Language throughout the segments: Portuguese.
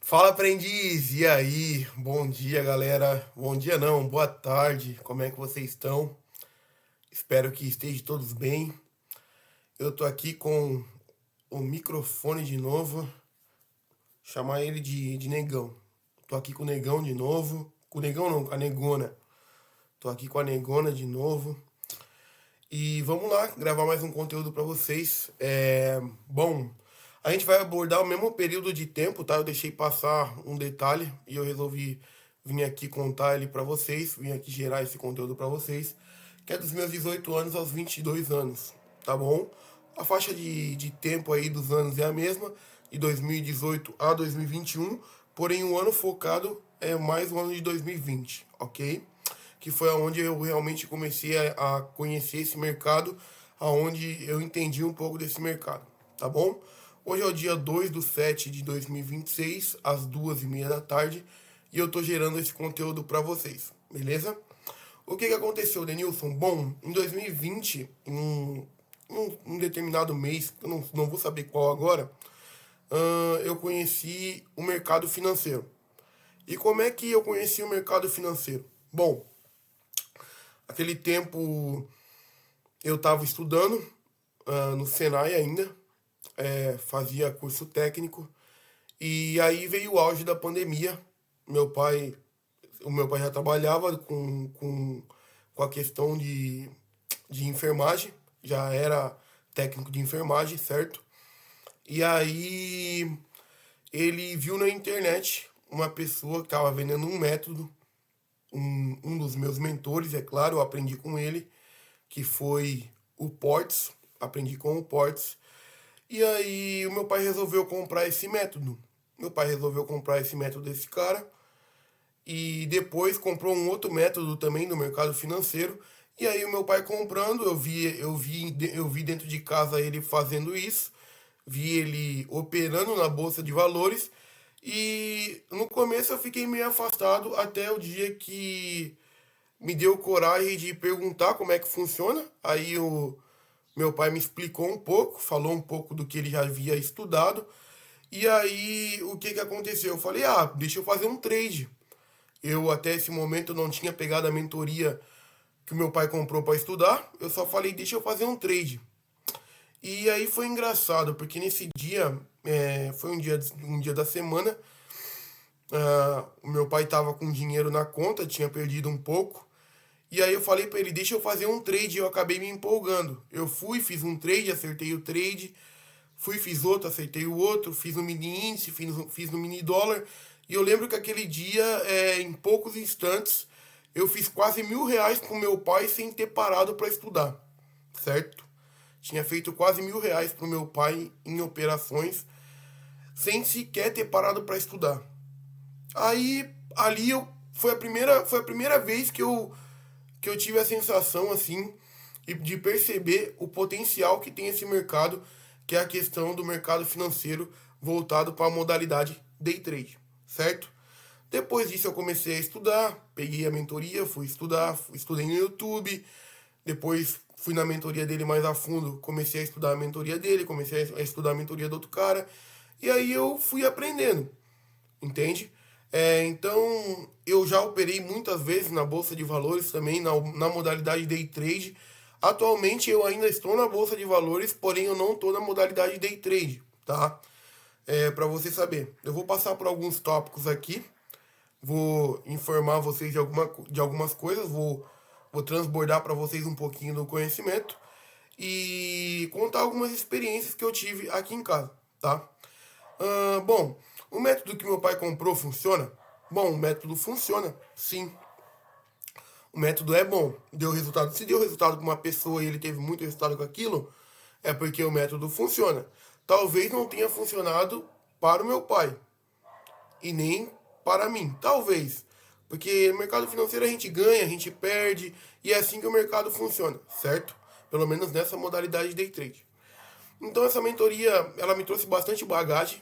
Fala, aprendiz! E aí? Bom dia, galera. Bom dia não, boa tarde. Como é que vocês estão? Espero que estejam todos bem. Eu tô aqui com o microfone de novo. Chamar ele de Negão. Tô aqui com o Negão de novo. Com o Negão não, com a Negona. Tô aqui com a Negona de novo. E vamos lá, gravar mais um conteúdo para vocês. Bom, a gente vai abordar o mesmo período de tempo, tá? Eu deixei passar um detalhe e eu resolvi vir aqui contar ele para vocês, vim aqui gerar esse conteúdo para vocês, que é dos meus 18 anos aos 22 anos, tá bom? A faixa de tempo aí dos anos é a mesma, de 2018 a 2021, porém o ano focado é mais o ano de 2020, ok? Que foi aonde eu realmente comecei a conhecer esse mercado, aonde eu entendi um pouco desse mercado, tá bom? Hoje é o dia 2/7 de 2026, às 2h30 da tarde, e eu tô gerando esse conteúdo para vocês, beleza? O que aconteceu, Denilson? Bom, em 2020, em um determinado mês, eu não vou saber qual agora, eu conheci o mercado financeiro. E como é que eu conheci o mercado financeiro? Bom, aquele tempo eu estava estudando no Senai ainda, fazia curso técnico, e aí veio o auge da pandemia. Meu pai, o meu pai já trabalhava com a questão de enfermagem, já era técnico de enfermagem, certo? E aí ele viu na internet uma pessoa que estava vendendo um método, um dos meus mentores, é claro, eu aprendi com ele, que foi o Portes, aprendi com o Portes. E aí o meu pai resolveu comprar esse método. Meu pai resolveu comprar esse método desse cara e depois comprou um outro método também no mercado financeiro. E aí o meu pai comprando, eu vi dentro de casa ele fazendo isso, vi ele operando na bolsa de valores e no começo eu fiquei meio afastado até o dia que me deu coragem de perguntar como é que funciona. Aí o meu pai me explicou um pouco, falou um pouco do que ele já havia estudado. E aí o que aconteceu? Eu falei, deixa eu fazer um trade. Eu até esse momento não tinha pegado a mentoria que o meu pai comprou para estudar. Eu só falei, deixa eu fazer um trade. E aí foi engraçado, porque nesse dia, foi um dia da semana, o meu pai tava com dinheiro na conta, tinha perdido um pouco. E aí eu falei para ele, deixa eu fazer um trade, e eu acabei me empolgando. Eu fui, fiz um trade, acertei o trade, fui, fiz outro, acertei o outro, fiz no mini índice, fiz no mini dólar. E eu lembro que aquele dia, em poucos instantes, eu fiz quase R$ 1.000 com meu pai sem ter parado para estudar, certo? Tinha feito quase R$ 1.000 pro meu pai em operações, sem sequer ter parado para estudar. Aí, ali foi a primeira vez que eu tive a sensação assim de perceber o potencial que tem esse mercado, que é a questão do mercado financeiro voltado para a modalidade day trade, certo? Depois disso eu comecei a estudar, peguei a mentoria, fui estudar, estudei no YouTube, depois fui na mentoria dele mais a fundo, comecei a estudar a mentoria dele, comecei a estudar a mentoria do outro cara, e aí eu fui aprendendo, entende? Então, eu já operei muitas vezes na Bolsa de Valores também, na modalidade Day Trade. Atualmente eu ainda estou na Bolsa de Valores, porém eu não estou na modalidade Day Trade, tá? Para você saber. Eu vou passar por alguns tópicos aqui, vou informar vocês de algumas coisas, vou transbordar para vocês um pouquinho do conhecimento e contar algumas experiências que eu tive aqui em casa, tá? Bom, o método que meu pai comprou funciona? Bom, o método funciona, sim. O método é bom, deu resultado. Se deu resultado para uma pessoa e ele teve muito resultado com aquilo, é porque o método funciona. Talvez não tenha funcionado para o meu pai e nem para mim, talvez. Porque no mercado financeiro a gente ganha, a gente perde, e é assim que o mercado funciona, certo? Pelo menos nessa modalidade de day trade. Então essa mentoria, ela me trouxe bastante bagagem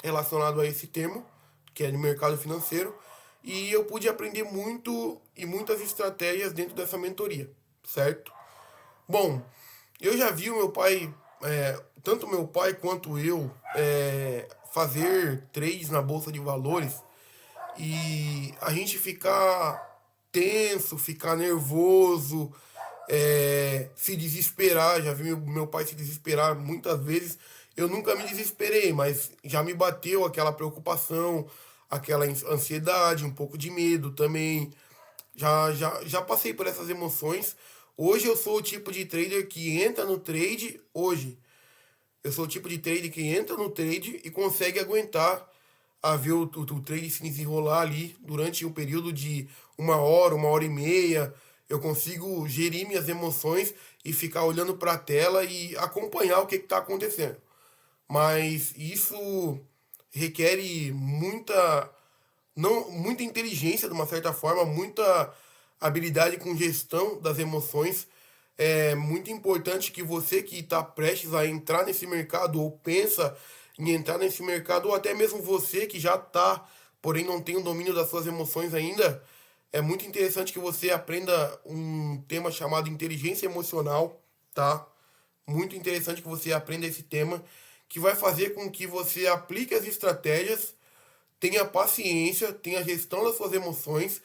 relacionado a esse termo, que é de mercado financeiro, e eu pude aprender muito e muitas estratégias dentro dessa mentoria, certo? Bom, eu já vi o meu pai, tanto meu pai quanto eu, fazer trades na bolsa de valores e a gente ficar tenso, ficar nervoso, se desesperar. Já vi meu pai se desesperar muitas vezes. Eu nunca me desesperei, mas já me bateu aquela preocupação, aquela ansiedade, um pouco de medo também. Já passei por essas emoções. Hoje eu sou o tipo de trader que entra no trade hoje. Eu sou o tipo de trader que entra no trade e consegue aguentar a ver o trade se desenrolar ali durante um período de 1 hora e meia. Eu consigo gerir minhas emoções e ficar olhando para a tela e acompanhar o que está acontecendo. Mas isso requer muita inteligência, de uma certa forma, muita habilidade com gestão das emoções. É muito importante que você que está prestes a entrar nesse mercado ou pensa em entrar nesse mercado, ou até mesmo você que já está, porém não tem o domínio das suas emoções ainda, é muito interessante que você aprenda um tema chamado inteligência emocional, tá? Muito interessante que você aprenda esse tema, que vai fazer com que você aplique as estratégias, tenha paciência, tenha gestão das suas emoções,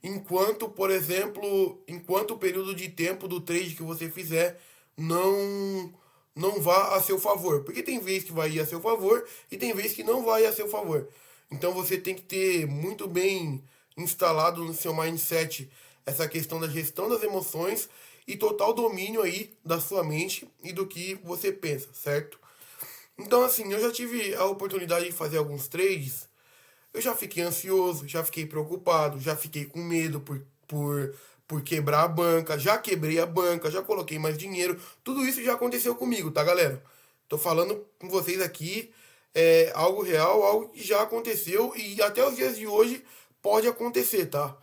enquanto, por exemplo, enquanto o período de tempo do trade que você fizer não vá a seu favor. Porque tem vezes que vai ir a seu favor e tem vezes que não vai a seu favor. Então você tem que ter muito bem instalado no seu mindset essa questão da gestão das emoções e total domínio aí da sua mente e do que você pensa, certo? Então, assim, eu já tive a oportunidade de fazer alguns trades. Eu já fiquei ansioso, já fiquei preocupado, já fiquei com medo por quebrar a banca, já quebrei a banca, já coloquei mais dinheiro. Tudo isso já aconteceu comigo, tá, galera? Tô falando com vocês aqui algo real, algo que já aconteceu e até os dias de hoje pode acontecer, tá?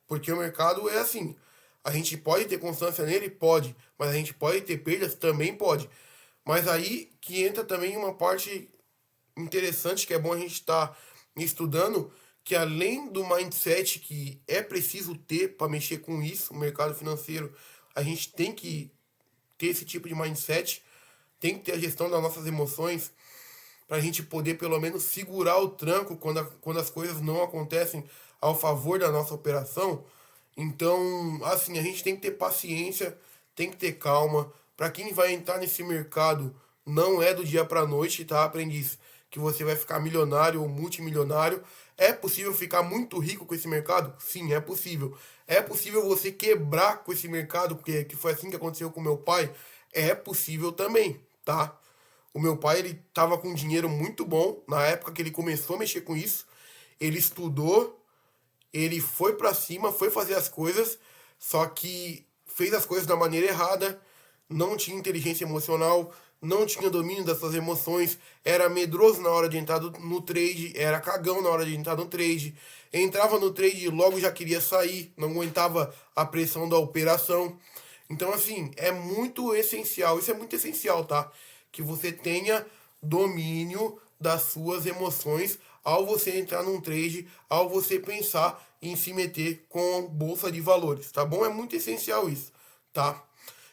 Porque o mercado é assim. A gente pode ter constância nele? Pode. Mas a gente pode ter perdas? Também pode. Mas aí que entra também uma parte interessante que é bom a gente estar estudando, que além do mindset que é preciso ter para mexer com isso, o mercado financeiro, a gente tem que ter esse tipo de mindset, tem que ter a gestão das nossas emoções, para a gente poder pelo menos segurar o tranco quando as coisas não acontecem ao favor da nossa operação. Então, assim, a gente tem que ter paciência, tem que ter calma. Para quem vai entrar nesse mercado, não é do dia para noite, tá, aprendiz? Que você vai ficar milionário ou multimilionário. É possível ficar muito rico com esse mercado? Sim, é possível. É possível você quebrar com esse mercado, porque que foi assim que aconteceu com meu pai? É possível também, tá? O meu pai, ele tava com dinheiro muito bom na época que ele começou a mexer com isso. Ele estudou, ele foi pra cima, foi fazer as coisas, só que fez as coisas da maneira errada, não tinha inteligência emocional, não tinha domínio das suas emoções, era medroso na hora de entrar no trade, era cagão na hora de entrar no trade, entrava no trade e logo já queria sair, não aguentava a pressão da operação. Então, assim, é muito essencial, isso é muito essencial, tá? Que você tenha domínio das suas emoções ao você entrar num trade, ao você pensar em se meter com bolsa de valores, tá bom? É muito essencial isso, tá?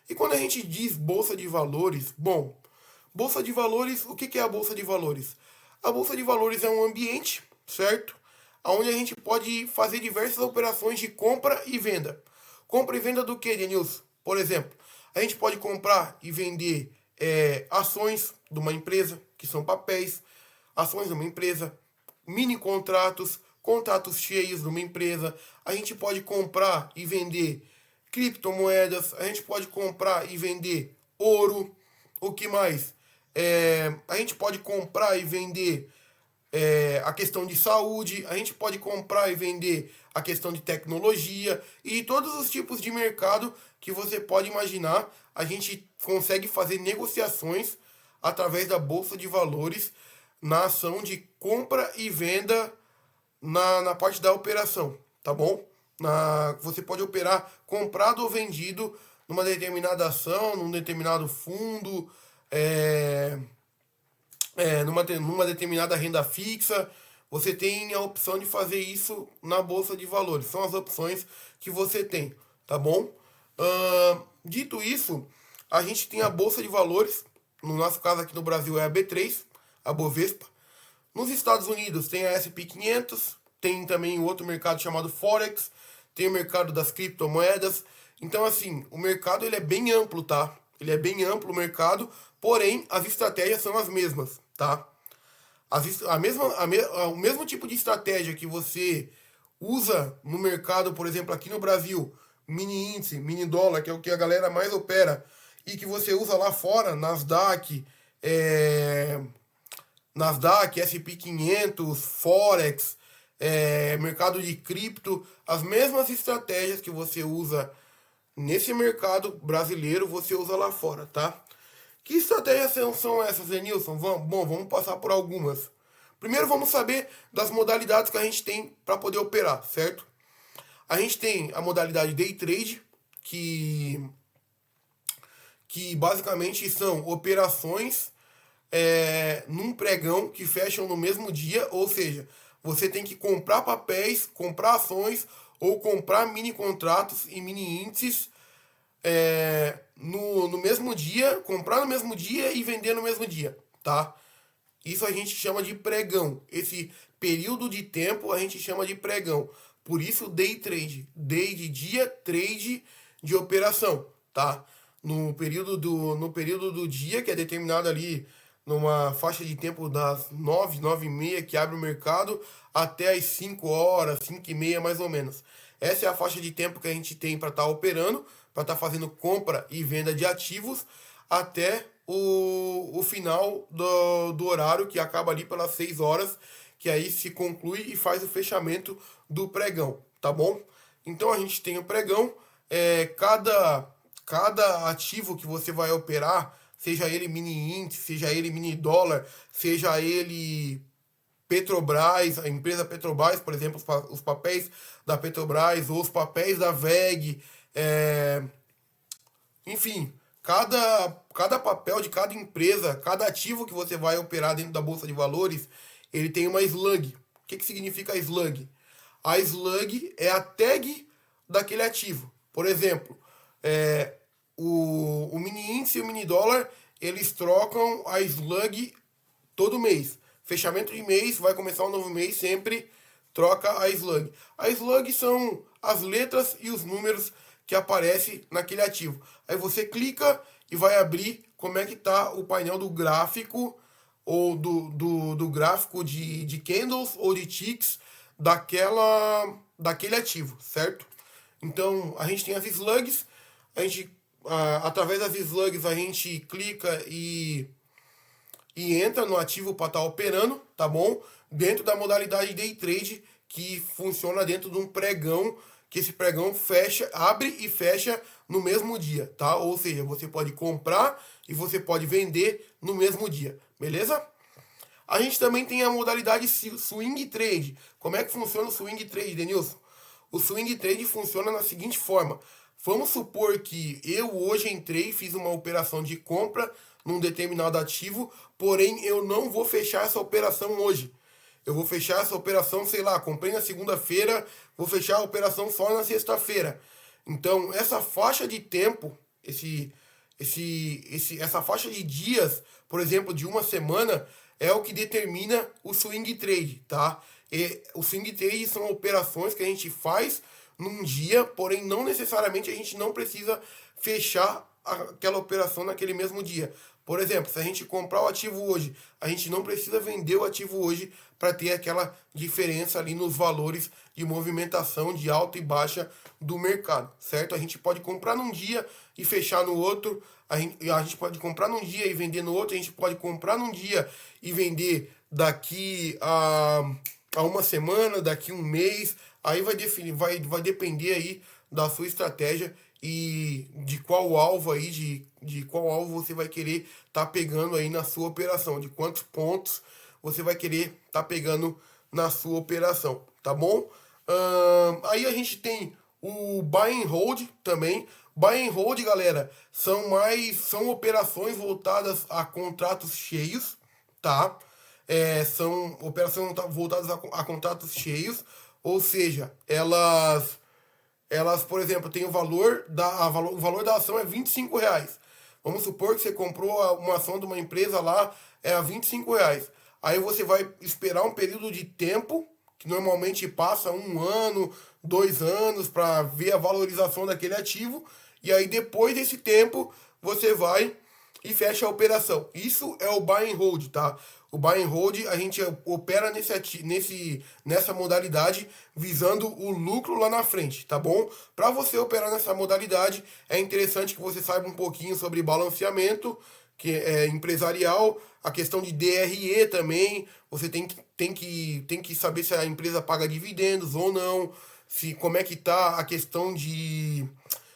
E quando a gente diz bolsa de valores, bom, bolsa de valores, o que é a bolsa de valores? A bolsa de valores é um ambiente, certo? Onde a gente pode fazer diversas operações de compra e venda. Compra e venda do que, Denilson? Por exemplo, a gente pode comprar e vender ações de uma empresa, que são papéis, ações de uma empresa, mini contratos, contratos cheios de uma empresa. A gente pode comprar e vender criptomoedas, a gente pode comprar e vender ouro. O que mais? A gente pode comprar e vender a questão de saúde, a gente pode comprar e vender a questão de tecnologia e todos os tipos de mercado que você pode imaginar. A gente consegue fazer negociações através da bolsa de valores na ação de compra e venda na parte da operação, tá bom? Você pode operar comprado ou vendido numa determinada ação, num determinado fundo, numa determinada renda fixa. Você tem a opção de fazer isso na bolsa de valores. São as opções que você tem, tá bom? Dito isso, a gente tem a bolsa de valores. No nosso caso aqui no Brasil é a B3. a Bovespa. Nos Estados Unidos tem a S&P 500, tem também o outro mercado chamado Forex, tem o mercado das criptomoedas. Então, assim, o mercado ele é bem amplo, tá? Ele é bem amplo o mercado, porém, as estratégias são as mesmas, tá? O mesmo tipo de estratégia que você usa no mercado, por exemplo, aqui no Brasil, mini índice, mini dólar, que é o que a galera mais opera, e que você usa lá fora, Nasdaq, S&P 500, Forex, mercado de cripto, as mesmas estratégias que você usa nesse mercado brasileiro, você usa lá fora, tá? Que estratégias são essas, Denilson? Vamos passar por algumas. Primeiro vamos saber das modalidades que a gente tem para poder operar, certo? A gente tem a modalidade Day Trade, que basicamente são operações num pregão que fecham no mesmo dia, ou seja, você tem que comprar papéis, comprar ações ou comprar mini contratos e mini índices no mesmo dia, comprar no mesmo dia e vender no mesmo dia, tá? Isso a gente chama de pregão. Esse período de tempo a gente chama de pregão. Por isso, day trade. Day de dia, trade de operação, tá? No período do dia, que é determinado ali numa faixa de tempo das 9, 9h30 que abre o mercado, até as 5 horas, 5h30 mais ou menos. Essa é a faixa de tempo que a gente tem para estar operando, para estar fazendo compra e venda de ativos, até o final do horário, que acaba ali pelas 6 horas, que aí se conclui e faz o fechamento do pregão, tá bom? Então a gente tem o pregão, cada ativo que você vai operar, seja ele mini índice, seja ele mini dólar, seja ele Petrobras, a empresa Petrobras, por exemplo, os papéis da Petrobras ou os papéis da VEG, enfim, cada papel de cada empresa, cada ativo que você vai operar dentro da Bolsa de Valores, ele tem uma slug. O que significa a slug? A slug é a tag daquele ativo. Por exemplo, o mini índice e o mini dólar, eles trocam a slug todo mês. Fechamento de mês, vai começar um novo mês, sempre troca a slug. A slug são as letras e os números que aparecem naquele ativo. Aí você clica e vai abrir como é que está o painel do gráfico, ou do gráfico de candles ou de ticks daquele ativo, certo? Então, a gente tem as slugs, através das slugs a gente clica e entra no ativo para estar operando, tá bom? Dentro da modalidade Day Trade, que funciona dentro de um pregão, que esse pregão abre e fecha no mesmo dia, tá? Ou seja, você pode comprar e você pode vender no mesmo dia, beleza? A gente também tem a modalidade Swing Trade. Como é que funciona o Swing Trade, Denilson? O Swing Trade funciona da seguinte forma. Vamos supor que eu hoje entrei, fiz uma operação de compra num determinado ativo, porém eu não vou fechar essa operação hoje. Eu vou fechar essa operação, sei lá, comprei na segunda-feira, vou fechar a operação só na sexta-feira. Então, essa faixa de tempo, essa faixa de dias, por exemplo, de uma semana, é o que determina o swing trade, tá? E o swing trade são operações que a gente faz num dia, porém não necessariamente a gente não precisa fechar aquela operação naquele mesmo dia. Por exemplo, se a gente comprar o ativo hoje, a gente não precisa vender o ativo hoje para ter aquela diferença ali nos valores de movimentação de alta e baixa do mercado, certo? A gente pode comprar num dia e fechar no outro, a gente pode comprar num dia e vender no outro, a gente pode comprar num dia e vender daqui a uma semana, daqui a um mês, aí vai depender aí da sua estratégia e de qual alvo aí, de qual alvo você vai querer estar pegando aí na sua operação, de quantos pontos você vai querer estar pegando na sua operação, tá bom? Aí a gente tem o buy and hold também. Buy and hold, galera, são operações voltadas a contratos cheios, tá? São operações voltadas a contratos cheios, ou seja, elas, por exemplo, têm o valor da ação é R$ 25. Vamos supor que você comprou uma ação de uma empresa lá é a R$ 25. Aí você vai esperar um período de tempo, que normalmente passa 1 ano, 2 anos, para ver a valorização daquele ativo. E aí depois desse tempo, você vai e fecha a operação. Isso é o buy and hold, tá? O buy and hold a gente opera nessa modalidade visando o lucro lá na frente, tá bom? Para você operar nessa modalidade, é interessante que você saiba um pouquinho sobre balanceamento, que é empresarial, a questão de DRE também, você tem que saber se a empresa paga dividendos ou não, se como é que tá a questão de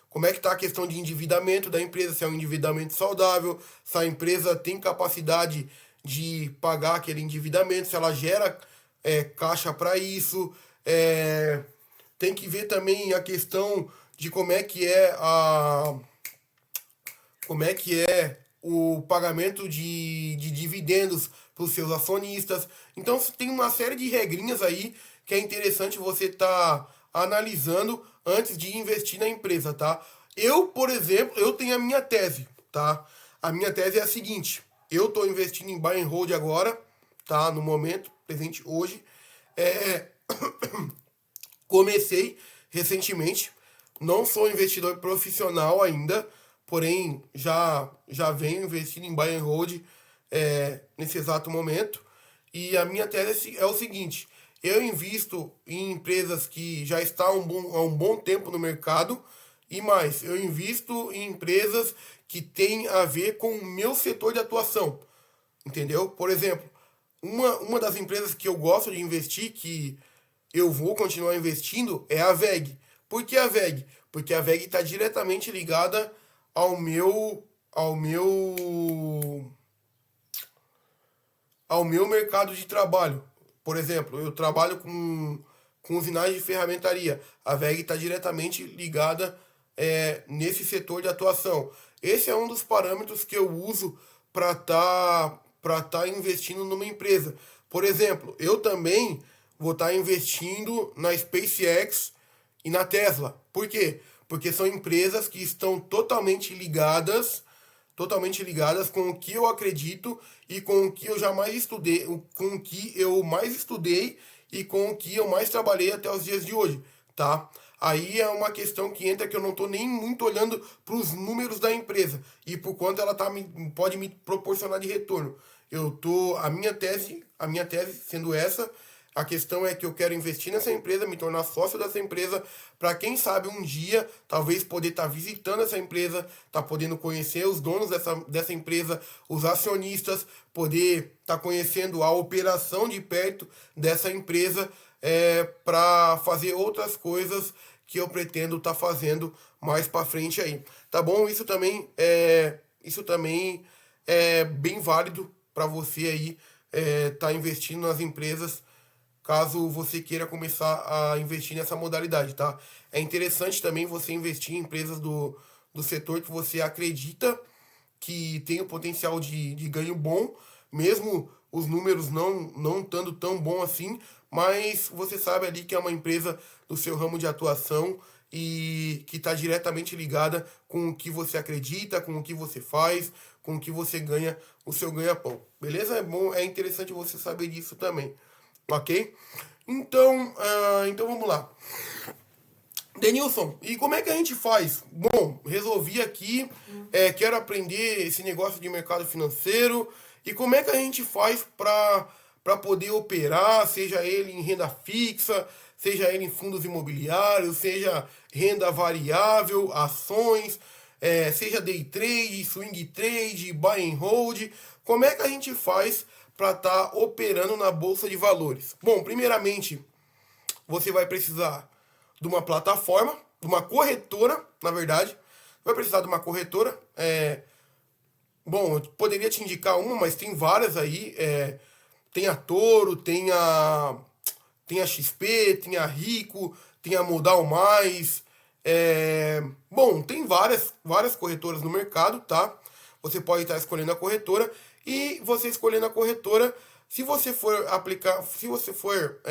como é que está a questão de endividamento da empresa, se é um endividamento saudável, se a empresa tem capacidade de pagar aquele endividamento, se ela gera caixa para isso. Tem que ver também a questão de como é que é o pagamento de dividendos para os seus acionistas. Então tem uma série de regrinhas aí que é interessante você estar analisando antes de investir na empresa, tá? Eu, por exemplo, eu tenho a minha tese, tá? A minha tese é a seguinte: eu estou investindo em buy and hold agora, tá? No momento presente hoje. É, Comecei recentemente, não sou investidor profissional ainda, porém já venho investindo em buy and hold nesse exato momento. E a minha tese é o seguinte: eu invisto em empresas que já estão há um bom tempo no mercado e mais, eu invisto em empresas que têm a ver com o meu setor de atuação, entendeu? Por exemplo, uma das empresas que eu gosto de investir, que eu vou continuar investindo, é a VEG. Por que a VEG? Porque a VEG está diretamente ligada ao meu mercado de trabalho. Por exemplo, eu trabalho com usinagem de ferramentaria. A VEG está diretamente ligada nesse setor de atuação. Esse é um dos parâmetros que eu uso para tá investindo numa empresa. Por exemplo, eu também vou estar investindo na SpaceX e na Tesla. Por quê? Porque são empresas que estão totalmente ligadas com o que eu acredito e com o que eu jamais estudei, com o que eu mais estudei e com o que eu mais trabalhei até os dias de hoje, tá? Aí é uma questão que entra que eu não estou nem muito olhando para os números da empresa e por quanto ela pode me proporcionar de retorno. A minha tese sendo essa, a questão é que eu quero investir nessa empresa, me tornar sócio dessa empresa, para quem sabe um dia, talvez poder estar visitando essa empresa, estar podendo conhecer os donos dessa empresa, os acionistas, poder estar conhecendo a operação de perto dessa empresa, para fazer outras coisas que eu pretendo estar fazendo mais para frente aí. Tá bom? Isso também é bem válido para você aí estar investindo nas empresas, caso você queira começar a investir nessa modalidade, tá? É interessante também você investir em empresas do setor que você acredita que tem o potencial de ganho bom, mesmo os números não estando tão bom assim, mas você sabe ali que é uma empresa do seu ramo de atuação e que está diretamente ligada com o que você acredita, com o que você faz, com o que você ganha, o seu ganha-pão. Beleza? É bom, é interessante você saber disso também. Ok? Então vamos lá. Denilson, e como é que a gente faz? Bom, resolvi aqui, quero aprender esse negócio de mercado financeiro. E como é que a gente faz para poder operar, seja ele em renda fixa, seja ele em fundos imobiliários, seja renda variável, ações, seja day trade, swing trade, buy and hold. Como é que a gente faz para estar operando na bolsa de valores? Bom, primeiramente, você vai precisar de uma plataforma, de uma corretora, na verdade. Vai precisar de uma corretora. Bom, eu poderia te indicar uma, mas tem várias aí. Tem a Toro, tem a XP, tem a Rico, tem a Modal Mais. Bom, tem várias corretoras no mercado, tá? Você pode estar escolhendo a corretora e você escolhendo a corretora, se você for aplicar, se você for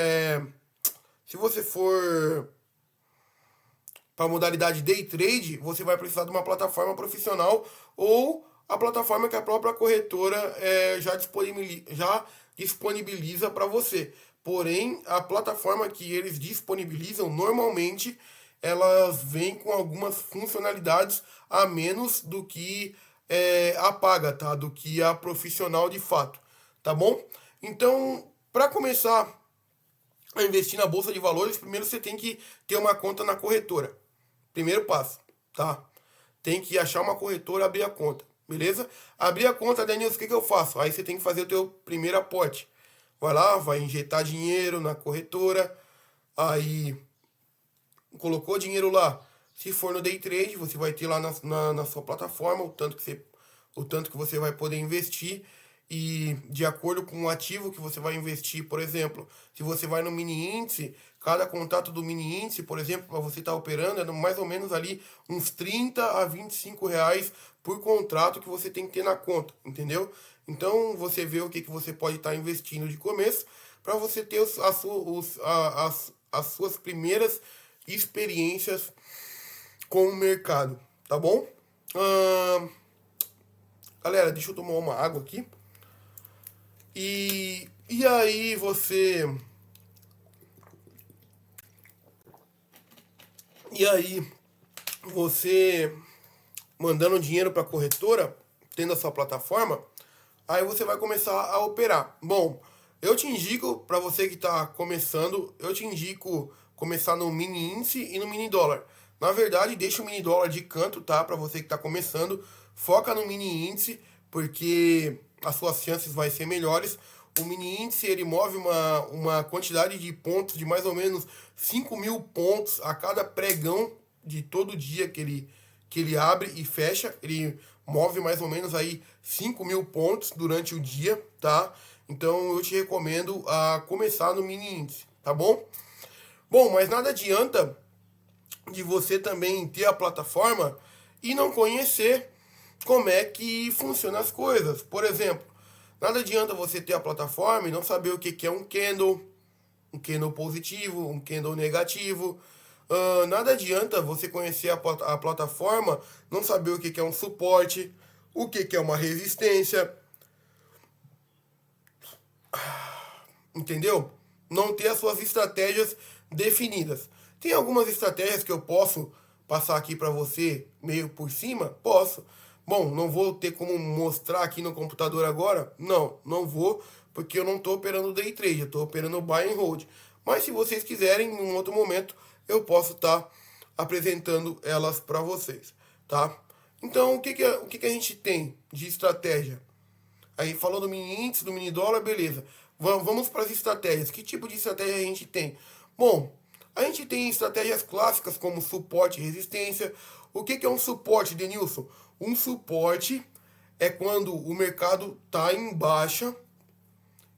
para a modalidade day trade, você vai precisar de uma plataforma profissional ou a plataforma que a própria corretora já disponibiliza para você. Porém, a plataforma que eles disponibilizam, normalmente, elas vêm com algumas funcionalidades a menos do que a paga, tá? Do que a profissional de fato, tá bom? Então, para começar a investir na bolsa de valores, primeiro você tem que ter uma conta na corretora. Primeiro passo, tá? Tem que achar uma corretora, abrir a conta, beleza? Abrir a conta, Daniel, o que eu faço? Aí você tem que fazer o teu primeiro aporte. Vai lá, vai injetar dinheiro na corretora, aí colocou dinheiro lá. Se for no day trade, você vai ter lá na sua plataforma o tanto que você vai poder investir. E de acordo com o ativo que você vai investir, por exemplo, se você vai no mini índice, cada contato do mini índice, por exemplo, para você estar operando, é mais ou menos ali uns 30 a 25 reais por contrato que você tem que ter na conta, entendeu? Então você vê o que você pode estar investindo de começo para você ter as suas primeiras experiências com o mercado, tá bom? Galera, deixa eu tomar uma água aqui. E aí você mandando dinheiro para a corretora, tendo a sua plataforma, aí você vai começar a operar. Bom, eu te indico, para você que está começando, eu te indico começar no mini índice e no mini dólar. Na verdade, deixa o mini dólar de canto, tá? Para você que está começando, foca no mini índice, porque as suas chances vai ser melhores. O mini índice, ele move uma quantidade de pontos de mais ou menos 5.000 pontos a cada pregão de todo dia que ele abre e fecha. Ele move mais ou menos aí 5.000 pontos durante o dia, tá? Então eu te recomendo a começar no mini índice, tá bom? Bom, mas nada adianta de você também ter a plataforma e não conhecer como é que funcionam as coisas. Por exemplo, nada adianta você ter a plataforma e não saber o que é um candle positivo, um candle negativo. Nada adianta você conhecer a plataforma, não saber o que é um suporte, o que é uma resistência. Entendeu? Não ter as suas estratégias definidas. Tem algumas estratégias que eu posso passar aqui para você meio por cima? Posso. Bom, não vou ter como mostrar aqui no computador agora? Não vou, porque eu não estou operando day trade, eu estou operando buy and hold. Mas se vocês quiserem, em um outro momento, eu posso estar apresentando elas para vocês, tá? Então, o que a gente tem de estratégia? Aí falou do mini índice, do mini dólar, beleza. Vamos para as estratégias. Que tipo de estratégia a gente tem? Bom, a gente tem estratégias clássicas como suporte e resistência. O que é um suporte, Denilson? Um suporte é quando o mercado está em baixa.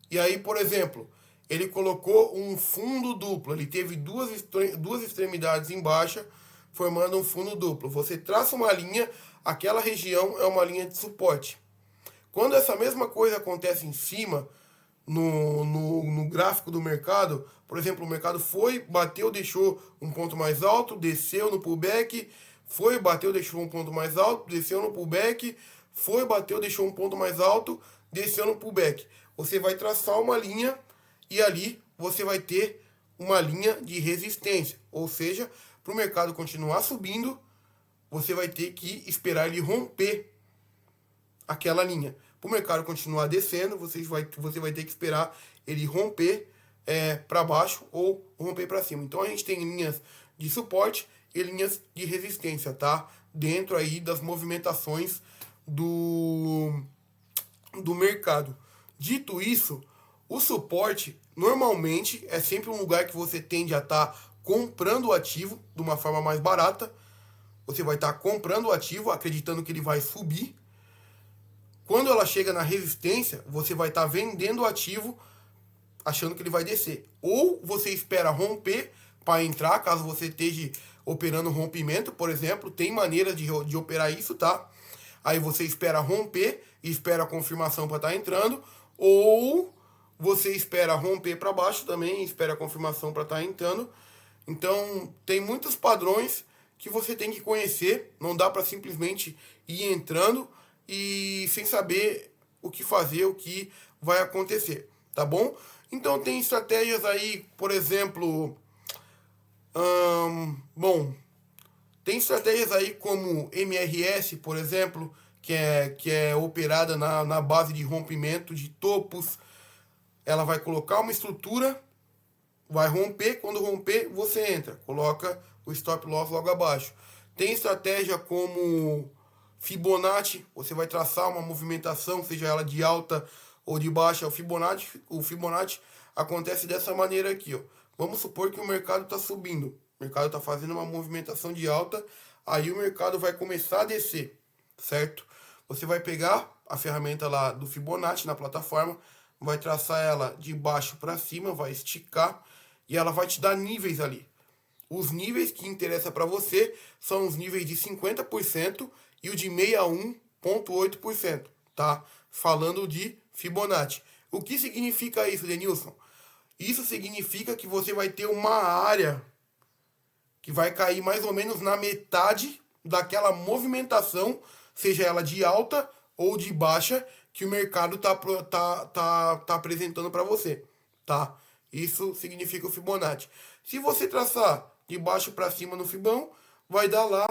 E aí, por exemplo, ele colocou um fundo duplo. Ele teve duas extremidades em baixa, formando um fundo duplo. Você traça uma linha, aquela região é uma linha de suporte. Quando essa mesma coisa acontece em cima, no gráfico do mercado, por exemplo, o mercado foi, bateu, deixou um ponto mais alto, desceu no pullback, foi, bateu, deixou um ponto mais alto, desceu no pullback, foi, bateu, deixou um ponto mais alto, desceu no pullback. Você vai traçar uma linha e ali você vai ter uma linha de resistência. Ou seja, para o mercado continuar subindo, você vai ter que esperar ele romper aquela linha. Para o mercado continuar descendo, você vai ter que esperar ele romper para baixo ou romper para cima. Então a gente tem linhas de suporte e linhas de resistência, tá? Dentro aí das movimentações do mercado. Dito isso, o suporte normalmente é sempre um lugar que você tende a estar comprando o ativo de uma forma mais barata. Você vai estar comprando o ativo acreditando que ele vai subir. Quando ela chega na resistência, você vai estar vendendo o ativo achando que ele vai descer. Ou você espera romper para entrar, caso você esteja operando rompimento, por exemplo. Tem maneiras de operar isso, tá? Aí você espera romper e espera a confirmação para estar entrando. Ou você espera romper para baixo também e espera a confirmação para estar entrando. Então, tem muitos padrões que você tem que conhecer. Não dá para simplesmente ir entrando e sem saber o que fazer, o que vai acontecer, tá bom? Então tem estratégias aí, por exemplo, bom, tem estratégias aí como MRS, por exemplo, que é operada na base de rompimento de topos. Ela vai colocar uma estrutura, vai romper, quando romper, você entra, coloca o stop loss logo abaixo. Tem estratégia como Fibonacci, você vai traçar uma movimentação, seja ela de alta ou de baixa. O Fibonacci acontece dessa maneira aqui, ó. Vamos supor que o mercado está subindo, o mercado está fazendo uma movimentação de alta, aí o mercado vai começar a descer, certo? Você vai pegar a ferramenta lá do Fibonacci na plataforma, vai traçar ela de baixo para cima, vai esticar e ela vai te dar níveis ali. Os níveis que interessam para você são os níveis de 50% e o de 61,8%, tá? Falando de Fibonacci. O que significa isso, Denilson? Isso significa que você vai ter uma área que vai cair mais ou menos na metade daquela movimentação, seja ela de alta ou de baixa, que o mercado tá apresentando para você, tá? Isso significa o Fibonacci. Se você traçar de baixo para cima no Fibão, vai dar lá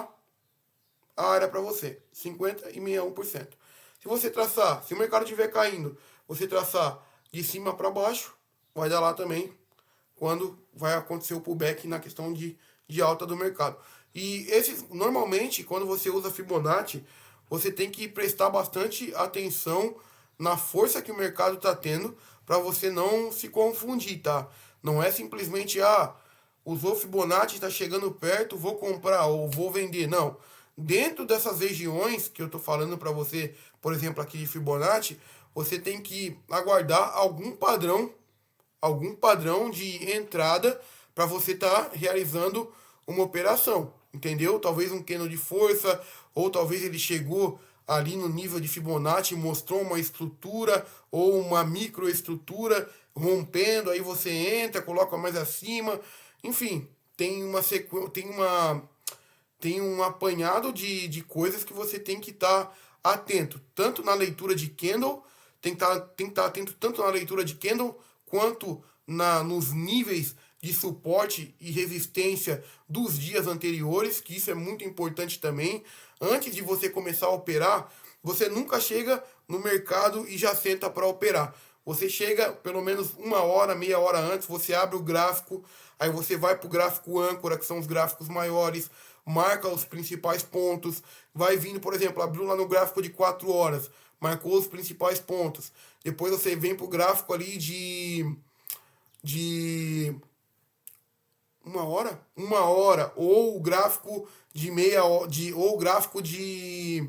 a área para você, 50 e 61%. Se você traçar, se o mercado estiver caindo, você traçar de cima para baixo, vai dar lá também quando vai acontecer o pullback na questão de alta do mercado. E esses, normalmente, quando você usa Fibonacci, você tem que prestar bastante atenção na força que o mercado está tendo para você não se confundir, tá? Não é simplesmente, usou Fibonacci, está chegando perto, vou comprar ou vou vender. Não. Dentro dessas regiões que eu estou falando para você, por exemplo, aqui de Fibonacci, você tem que aguardar algum padrão de entrada para você estar realizando uma operação, entendeu? Talvez um candle de força, ou talvez ele chegou ali no nível de Fibonacci, mostrou uma estrutura ou uma microestrutura rompendo, aí você entra, coloca mais acima, enfim, tem um apanhado de coisas que você tem que estar atento, tanto na leitura de candle, tem que estar atento tanto na leitura de candle quanto nos níveis de suporte e resistência dos dias anteriores, que isso é muito importante também. Antes de você começar a operar, você nunca chega no mercado e já senta para operar. Você chega pelo menos uma hora, meia hora antes, você abre o gráfico, aí você vai para o gráfico âncora, que são os gráficos maiores, marca os principais pontos, vai vindo, por exemplo, abriu lá no gráfico de 4 horas, marcou os principais pontos. Depois você vem para o gráfico ali de uma hora, ou o gráfico de meia hora, ou o gráfico de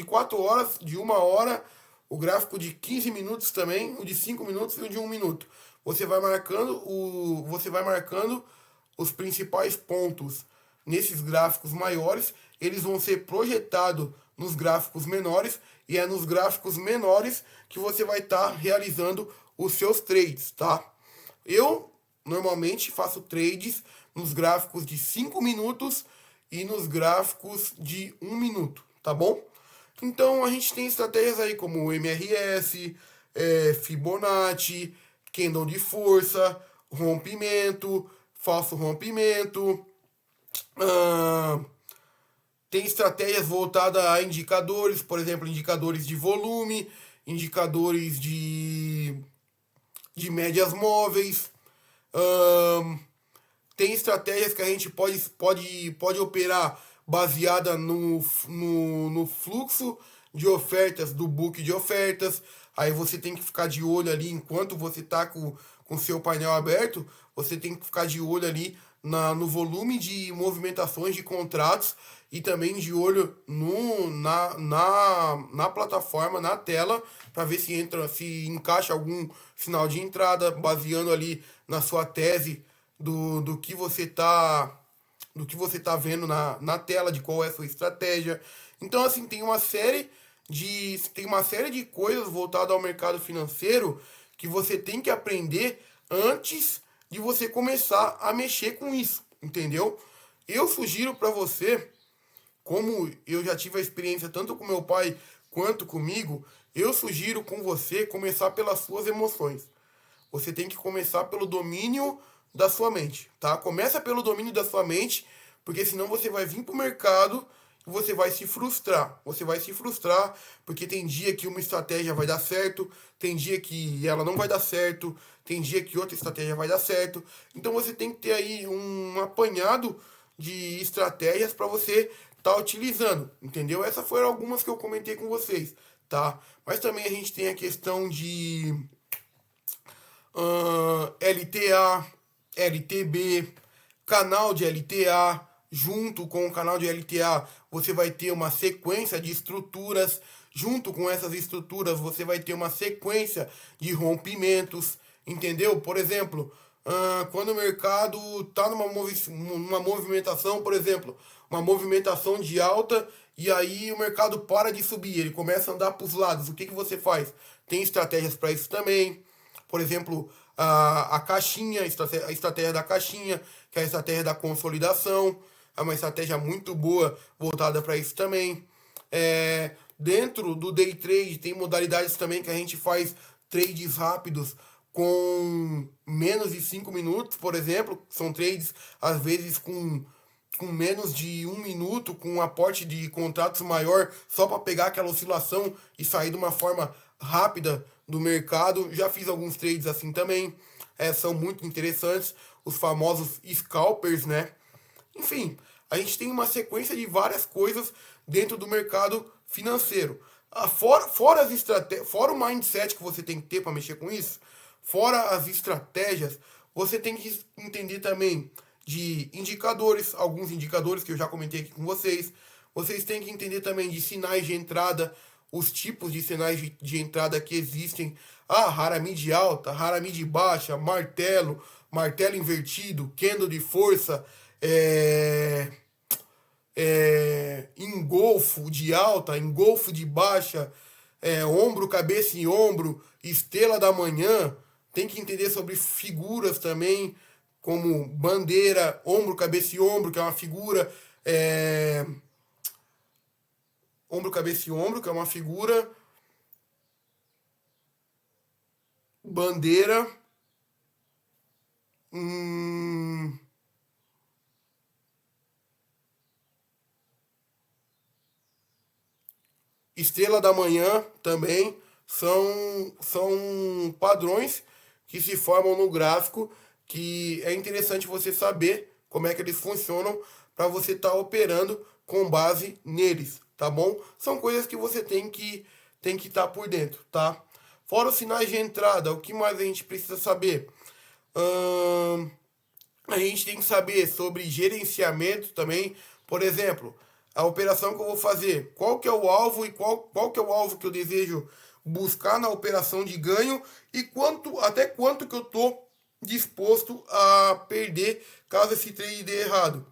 4 horas, de uma hora, o gráfico de 15 minutos também, o de 5 minutos e o de 1 minuto. Você vai marcando os principais pontos nesses gráficos maiores, eles vão ser projetados nos gráficos menores, e é nos gráficos menores que você vai estar realizando os seus trades, tá? Eu normalmente faço trades nos gráficos de 5 minutos e nos gráficos de 1 minuto, tá bom? Então a gente tem estratégias aí como o MRS, Fibonacci, candle de força, rompimento, falso rompimento. Tem estratégias voltadas a indicadores, por exemplo, indicadores de volume, indicadores de médias móveis. Tem estratégias que a gente pode operar baseada no fluxo de ofertas, do book de ofertas. Aí você tem que ficar de olho ali, enquanto você está com o seu painel aberto, você tem que ficar de olho ali no volume de movimentações de contratos e também de olho na plataforma, na tela, para ver se encaixa algum sinal de entrada, baseando ali na sua tese do que você tá vendo na tela, de qual é a sua estratégia. Então, assim, tem uma série de coisas voltadas ao mercado financeiro que você tem que aprender antes de você começar a mexer com isso, entendeu? Eu sugiro para você como eu já tive a experiência tanto com meu pai quanto comigo, eu sugiro com você começar pelas suas emoções. Você tem que começar pelo domínio da sua mente, tá? Começa pelo domínio da sua mente, porque senão você vai vir pro mercado e você vai se frustrar. Você vai se frustrar porque tem dia que uma estratégia vai dar certo, tem dia que ela não vai dar certo, tem dia que outra estratégia vai dar certo. Então você tem que ter aí um apanhado de estratégias para você estar utilizando, entendeu? Essas foram algumas que eu comentei com vocês, tá? Mas também a gente tem a questão de LTA, LTB, canal de LTA. Junto com o canal de LTA, você vai ter uma sequência de estruturas. Junto com essas estruturas, você vai ter uma sequência de rompimentos. Entendeu? Por exemplo, quando o mercado está numa movimentação, por exemplo, uma movimentação de alta, e aí o mercado para de subir, ele começa a andar para os lados. O que, que você faz? Tem estratégias para isso também. Por exemplo, a caixinha, a estratégia da caixinha, que é a estratégia da consolidação. É uma estratégia muito boa voltada para isso também. Dentro do day trade tem modalidades também que a gente faz trades rápidos com menos de 5 minutos, por exemplo. São trades, às vezes, com menos de 1 minuto, com um aporte de contratos maior, só para pegar aquela oscilação e sair de uma forma rápida do mercado. Já fiz alguns trades assim também. São muito interessantes. Os famosos scalpers, né? Enfim, a gente tem uma sequência de várias coisas dentro do mercado financeiro. Fora o mindset que você tem que ter para mexer com isso, fora as estratégias, você tem que entender também de indicadores, alguns indicadores que eu já comentei aqui com vocês. Vocês têm que entender também de sinais de entrada, os tipos de sinais de entrada que existem. Rara mid alta, rara mid baixa, martelo, martelo invertido, candle de força, engolfo de alta, engolfo de baixa, ombro, cabeça e ombro, estrela da manhã. Tem que entender sobre figuras também, como bandeira, ombro, cabeça e ombro, que é uma figura. Ombro, cabeça e ombro, que é uma figura. Bandeira. Estrela da Manhã também são padrões que se formam no gráfico, que é interessante você saber como é que eles funcionam para você estar operando com base neles, tá bom? São coisas que você tem que estar por dentro, tá? Fora os sinais de entrada, o que mais a gente precisa saber? A gente tem que saber sobre gerenciamento também. Por exemplo, a operação que eu vou fazer, qual que é o alvo e qual que é o alvo que eu desejo buscar na operação de ganho e até quanto que eu estou disposto a perder caso esse trade dê errado.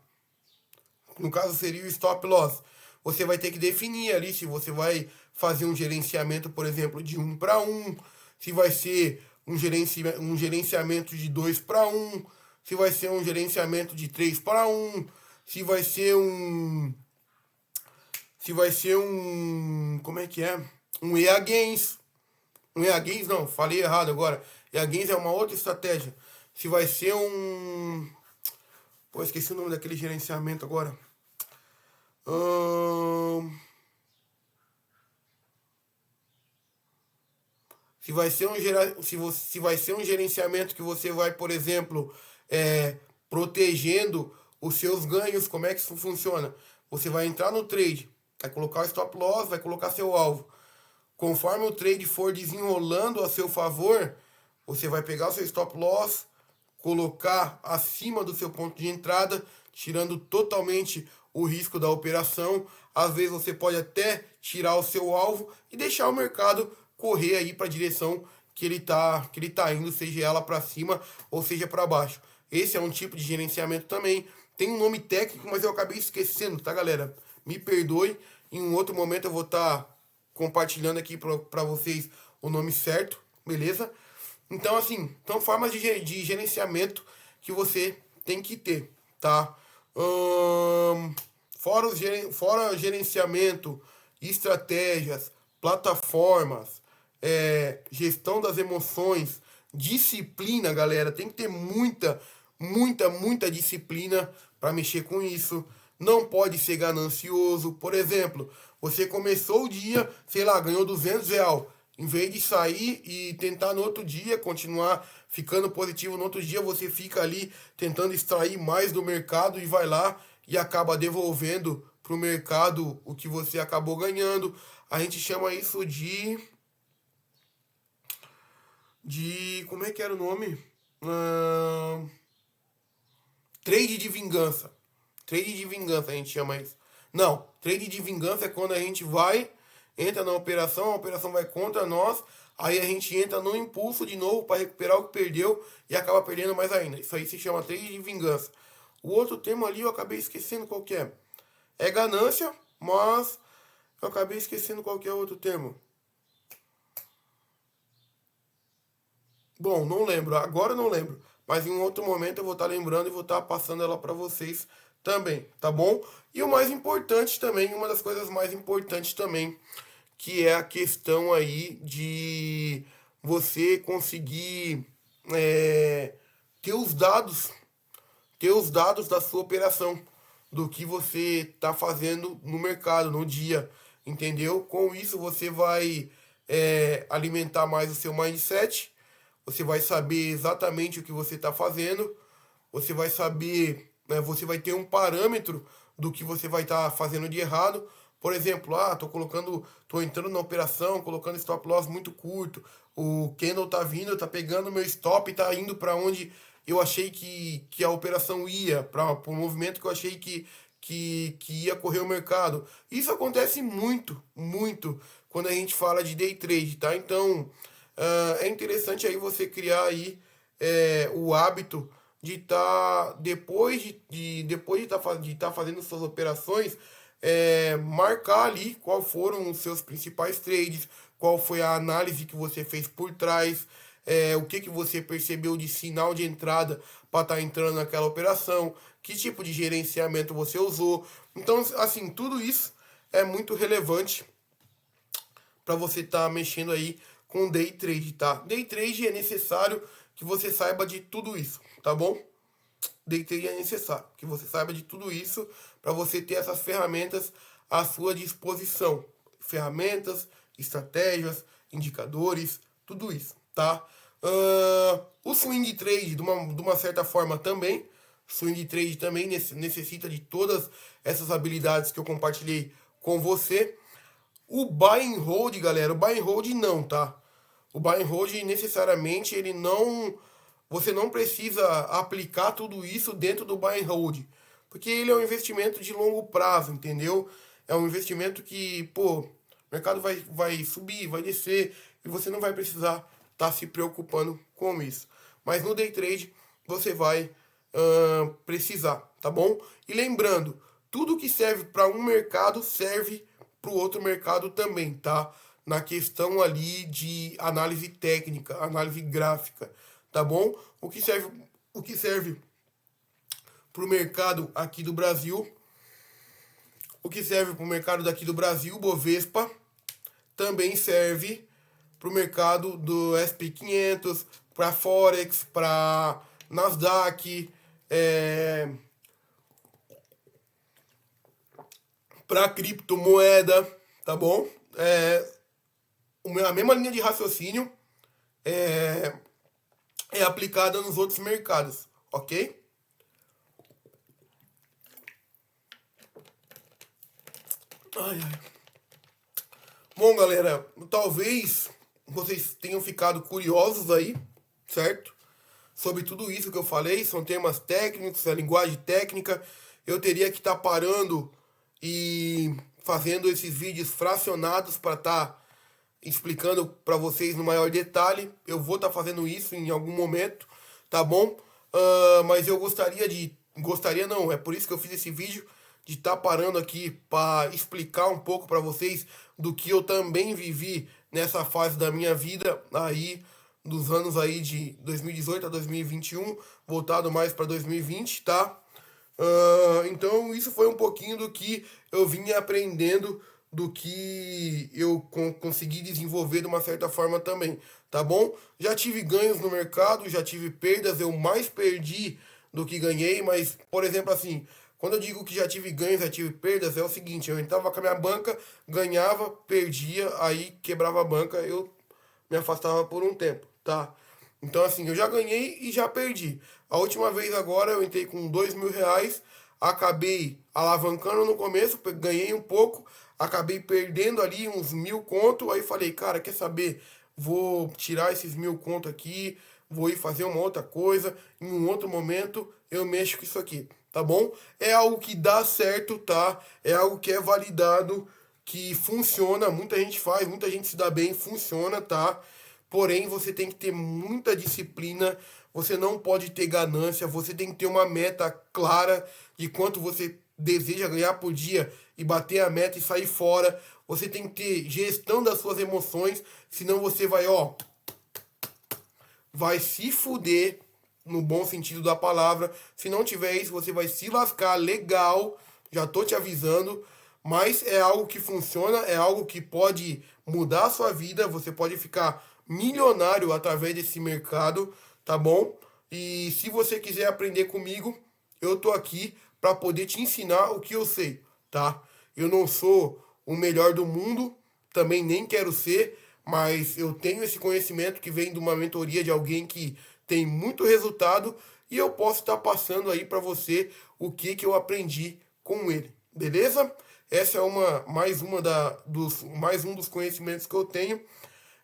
No caso seria o stop loss. Você vai ter que definir ali se você vai fazer um gerenciamento, por exemplo, de 1 para 1, se vai ser um gerenciamento de 2 para 1, se vai ser um gerenciamento de 3 para 1, se vai ser como é que é? Um EA Gains. Um EA Gains não, falei errado agora. EA Gains é uma outra estratégia. Se vai ser um... Pô, esqueci o nome daquele gerenciamento agora. Se vai ser se vai ser um gerenciamento que você vai, por exemplo, protegendo os seus ganhos, como é que isso funciona? Você vai entrar no trade, vai colocar o stop loss, vai colocar seu alvo. Conforme o trade for desenrolando a seu favor, você vai pegar o seu stop loss, colocar acima do seu ponto de entrada, tirando totalmente o risco da operação. Às vezes você pode até tirar o seu alvo e deixar o mercado correr aí para a direção que ele tá indo, seja ela para cima ou seja para baixo. Esse é um tipo de gerenciamento também. Tem um nome técnico, mas eu acabei esquecendo, tá, galera? Me perdoe. Em um outro momento eu vou estar compartilhando aqui para vocês o nome certo, beleza? Então, assim, são formas de gerenciamento que você tem que ter, tá? fora gerenciamento, estratégias, plataformas, gestão das emoções, disciplina, galera. Tem que ter muita disciplina para mexer com isso. Não pode ser ganancioso. Por exemplo, você começou o dia, sei lá, ganhou R$ 200. Em vez de sair e tentar no outro dia, continuar ficando positivo no outro dia, você fica ali tentando extrair mais do mercado e vai lá e acaba devolvendo para o mercado o que você acabou ganhando. A gente chama isso como é que era o nome? Trade de vingança. Trade de vingança a gente chama isso. Não, trade de vingança é quando a gente entra na operação, a operação vai contra nós, aí a gente entra no impulso de novo para recuperar o que perdeu e acaba perdendo mais ainda. Isso aí se chama trade de vingança. O outro termo ali eu acabei esquecendo qual que é. É ganância, mas eu acabei esquecendo qual que é o outro termo. Bom, não lembro. Agora eu não lembro. Mas em um outro momento eu vou estar lembrando e vou estar passando ela para vocês também, tá bom? E o mais importante também, uma das coisas mais importantes também, que é a questão aí de você conseguir ter ter os dados da sua operação, do que você está fazendo no mercado, no dia, entendeu? Com isso você vai alimentar mais o seu mindset, você vai saber exatamente o que você está fazendo, você vai saber, né, você vai ter um parâmetro do que você vai estar fazendo de errado. Por exemplo, tô entrando na operação, colocando stop loss muito curto, o candle tá vindo, tá pegando meu stop e tá indo para onde eu achei que a operação ia, para o movimento que eu achei que ia correr o mercado. Isso acontece muito quando a gente fala de day trade, tá? Então, é interessante aí você criar aí o hábito de estar, depois de tá fazendo suas operações, marcar ali qual foram os seus principais trades, qual foi a análise que você fez por trás, o que você percebeu de sinal de entrada para estar entrando naquela operação, que tipo de gerenciamento você usou. Então, assim, tudo isso é muito relevante para você estar mexendo aí com day trade, tá? Day trade é necessário que você saiba de tudo isso, tá bom? Day trade é necessário que você saiba de tudo isso para você ter essas ferramentas à sua disposição. Ferramentas, estratégias, indicadores, tudo isso, tá? O swing trade, de uma certa forma também, swing trade também necessita de todas essas habilidades que eu compartilhei com você. O buy and hold, galera, o buy and hold não, tá? O buy and hold necessariamente ele não, você não precisa aplicar tudo isso dentro do buy and hold, porque ele é um investimento de longo prazo, entendeu? É um investimento que, pô, o mercado vai subir, vai descer e você não vai precisar estar se preocupando com isso. Mas no day trade você vai precisar, tá bom? E lembrando, tudo que serve para um mercado serve para o outro mercado também, tá? Na questão ali de análise técnica, análise gráfica, tá bom? O que serve para o mercado aqui do Brasil, o que serve para o mercado daqui do Brasil, Bovespa, também serve para o mercado do SP500, para Forex, para Nasdaq, para criptomoeda, tá bom? A mesma linha de raciocínio é aplicada nos outros mercados, ok? Ai. Bom, galera, talvez vocês tenham ficado curiosos aí, certo? Sobre tudo isso que eu falei, são temas técnicos, a linguagem técnica. Eu teria que estar parando e fazendo esses vídeos fracionados para estar explicando para vocês no maior detalhe. Eu vou estar fazendo isso em algum momento, tá bom? Mas eu gostaria não, é por isso que eu fiz esse vídeo, de estar parando aqui para explicar um pouco para vocês do que eu também vivi nessa fase da minha vida aí, dos anos aí de 2018 a 2021, voltado mais para 2020, tá? Então, isso foi um pouquinho do que eu vinha aprendendo, do que eu consegui desenvolver de uma certa forma também, tá bom? Já tive ganhos no mercado, já tive perdas, eu mais perdi do que ganhei, mas, por exemplo, assim, quando eu digo que já tive ganhos, já tive perdas, é o seguinte, eu entrava com a minha banca, ganhava, perdia, aí quebrava a banca, eu me afastava por um tempo, tá? Então, assim, eu já ganhei e já perdi. A última vez agora eu entrei com R$ 2.000, acabei alavancando no começo, ganhei um pouco, acabei perdendo ali uns 1.000 conto, aí falei, cara, quer saber? Vou tirar esses 1.000 conto aqui, vou ir fazer uma outra coisa, em um outro momento eu mexo com isso aqui, tá bom? É algo que dá certo, tá? É algo que é validado, que funciona, muita gente faz, muita gente se dá bem, funciona, tá? Porém, você tem que ter muita disciplina, você não pode ter ganância, você tem que ter uma meta clara de quanto você deseja ganhar por dia e bater a meta e sair fora. Você tem que ter gestão das suas emoções, senão você vai, ó, vai se fuder no bom sentido da palavra. Se não tiver isso, você vai se lascar legal. Já tô te avisando. Mas é algo que funciona, é algo que pode mudar a sua vida. Você pode ficar milionário através desse mercado, tá bom? E se você quiser aprender comigo, eu tô aqui para poder te ensinar o que eu sei, tá? Eu não sou o melhor do mundo, também nem quero ser, mas eu tenho esse conhecimento que vem de uma mentoria de alguém que tem muito resultado e eu posso estar passando aí para você o que eu aprendi com ele, beleza? Essa é mais um dos conhecimentos que eu tenho.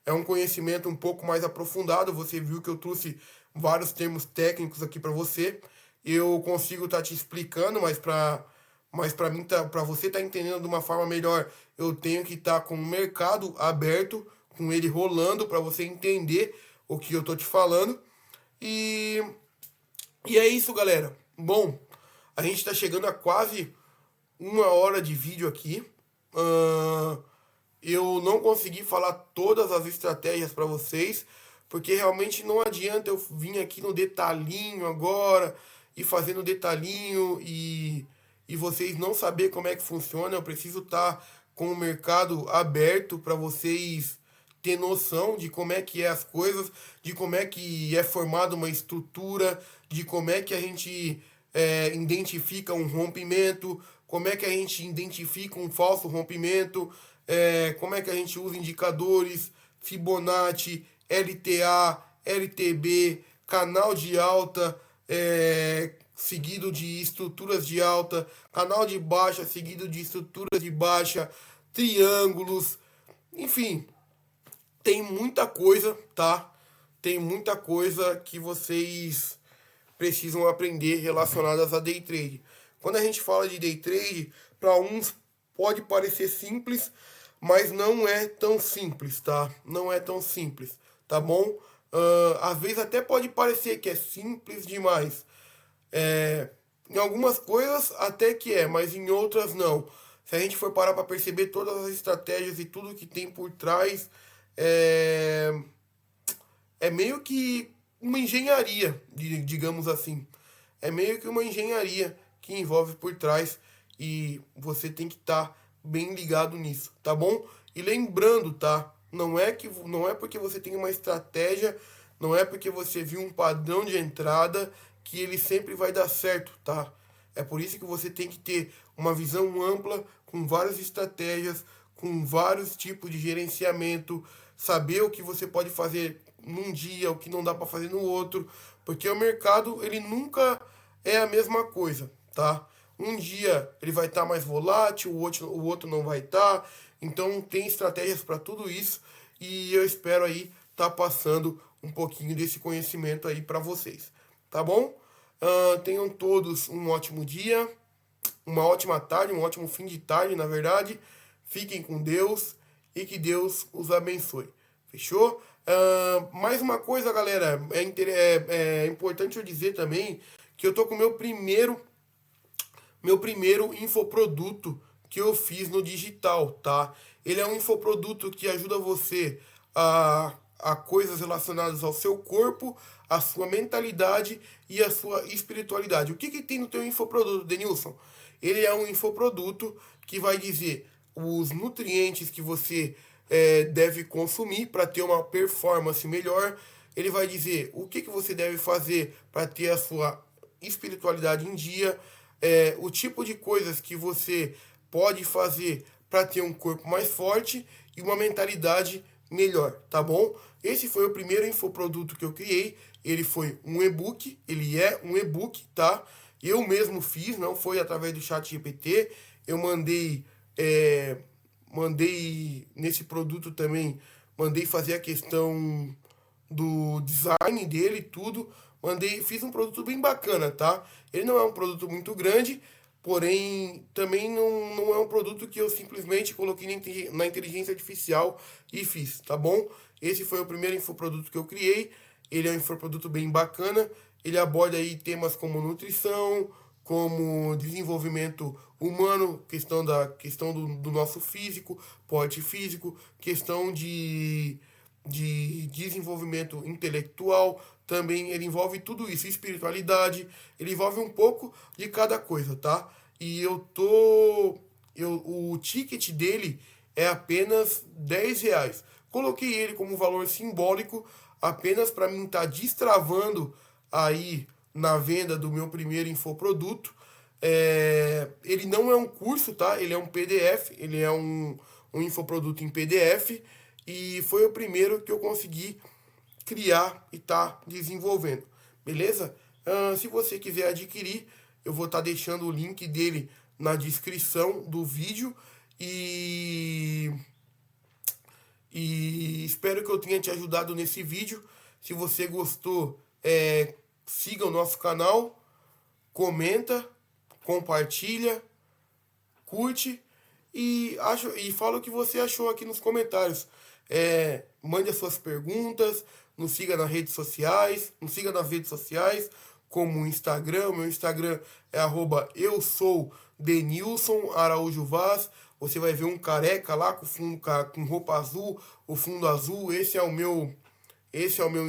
É um conhecimento um pouco mais aprofundado. Você viu que eu trouxe vários termos técnicos aqui para você. Eu consigo estar te explicando, mas para mim para você estar entendendo de uma forma melhor, eu tenho que estar com o mercado aberto, com ele rolando para você entender o que eu tô te falando. E e é isso, galera. Bom, a gente está chegando a quase 1 hora de vídeo aqui. Ahn, eu não consegui falar todas as estratégias para vocês, porque realmente não adianta eu vir aqui no detalhinho agora e fazendo detalhinho e vocês não saber como é que funciona. Eu preciso estar com o mercado aberto para vocês ter noção de como é que é as coisas, de como é que é formada uma estrutura, de como é que a gente identifica um rompimento, como é que a gente identifica um falso rompimento, como é que a gente usa indicadores, Fibonacci, LTA, LTB, canal de alta, seguido de estruturas de alta, canal de baixa seguido de estruturas de baixa, triângulos, enfim, tem muita coisa, tá? Tem muita coisa que vocês precisam aprender relacionadas a day trade. Quando a gente fala de day trade, para uns pode parecer simples, mas não é tão simples, tá? Não é tão simples, tá bom? Às vezes até pode parecer que é simples demais. Em algumas coisas até que é, mas em outras não. Se a gente for parar para perceber todas as estratégias e tudo que tem por trás, é, é meio que uma engenharia, digamos assim. É meio que uma engenharia que envolve por trás e você tem que estar bem ligado nisso, tá bom? E lembrando, tá? Não é porque você tem uma estratégia, não é porque você viu um padrão de entrada que ele sempre vai dar certo, tá? É por isso que você tem que ter uma visão ampla, com várias estratégias, com vários tipos de gerenciamento, saber o que você pode fazer num dia, o que não dá para fazer no outro, porque o mercado ele nunca é a mesma coisa, tá? Um dia ele vai estar mais volátil, o outro não vai estar. Então tem estratégias para tudo isso e eu espero aí estar passando um pouquinho desse conhecimento aí para vocês, tá bom? Tenham todos um ótimo dia, uma ótima tarde, um ótimo fim de tarde, na verdade. Fiquem com Deus e que Deus os abençoe. Fechou? Mais uma coisa, galera, é importante eu dizer também que eu tô com o meu primeiro infoproduto que eu fiz no digital, tá? Ele é um infoproduto que ajuda você a a coisas relacionadas ao seu corpo, a sua mentalidade e a sua espiritualidade. O que, que tem no teu infoproduto, Denilson? Ele é um infoproduto que vai dizer os nutrientes que você deve consumir para ter uma performance melhor. Ele vai dizer o que, que você deve fazer para ter a sua espiritualidade em dia, o tipo de coisas que você pode fazer para ter um corpo mais forte e uma mentalidade melhor, tá bom? Esse foi o primeiro infoproduto que eu criei. Ele foi um e-book, ele é um e-book, tá? Eu mesmo fiz, não foi através do chat GPT. Eu mandei nesse produto também, mandei fazer a questão do design dele, tudo. Fiz um produto bem bacana, tá? Ele não é um produto muito grande, porém também não é um produto que eu simplesmente coloquei na inteligência artificial e fiz, tá bom? Esse foi o primeiro infoproduto que eu criei. Ele é um infoproduto bem bacana. Ele aborda aí temas como nutrição, como desenvolvimento humano, questão do nosso físico, porte físico, questão de desenvolvimento intelectual, também ele envolve tudo isso, espiritualidade, ele envolve um pouco de cada coisa, tá? E o ticket dele é apenas R$ 10. Coloquei ele como valor simbólico apenas para mim estar destravando aí na venda do meu primeiro infoproduto. Ele não é um curso, tá? Ele é um PDF, ele é um infoproduto em PDF e foi o primeiro que eu consegui criar e tá desenvolvendo, beleza? Se você quiser adquirir, eu vou estar deixando o link dele na descrição do vídeo e espero que eu tenha te ajudado nesse vídeo. Se você gostou, siga o nosso canal, comenta, compartilha, curte e fala o que você achou aqui nos comentários. Mande as suas perguntas, nos siga nas redes sociais, como o Instagram. Meu Instagram é @eusoudenilson_araújo_vaz. Você vai ver um careca lá com roupa azul, o fundo azul. Esse é o meu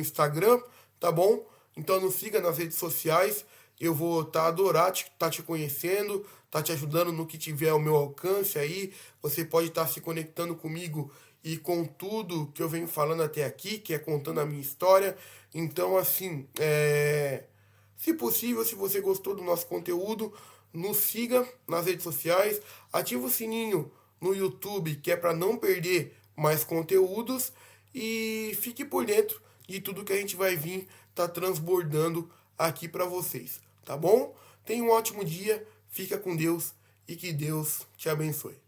Instagram, tá bom? Então nos siga nas redes sociais. Eu vou adorar tá te conhecendo, tá te ajudando no que tiver ao meu alcance aí. Você pode estar se conectando comigo e com tudo que eu venho falando até aqui, que é contando a minha história. Então, assim, se possível, se você gostou do nosso conteúdo, nos siga nas redes sociais, ativa o sininho no YouTube, que é para não perder mais conteúdos, e fique por dentro de tudo que a gente vai vir transbordando aqui para vocês, tá bom? Tenha um ótimo dia, fica com Deus e que Deus te abençoe.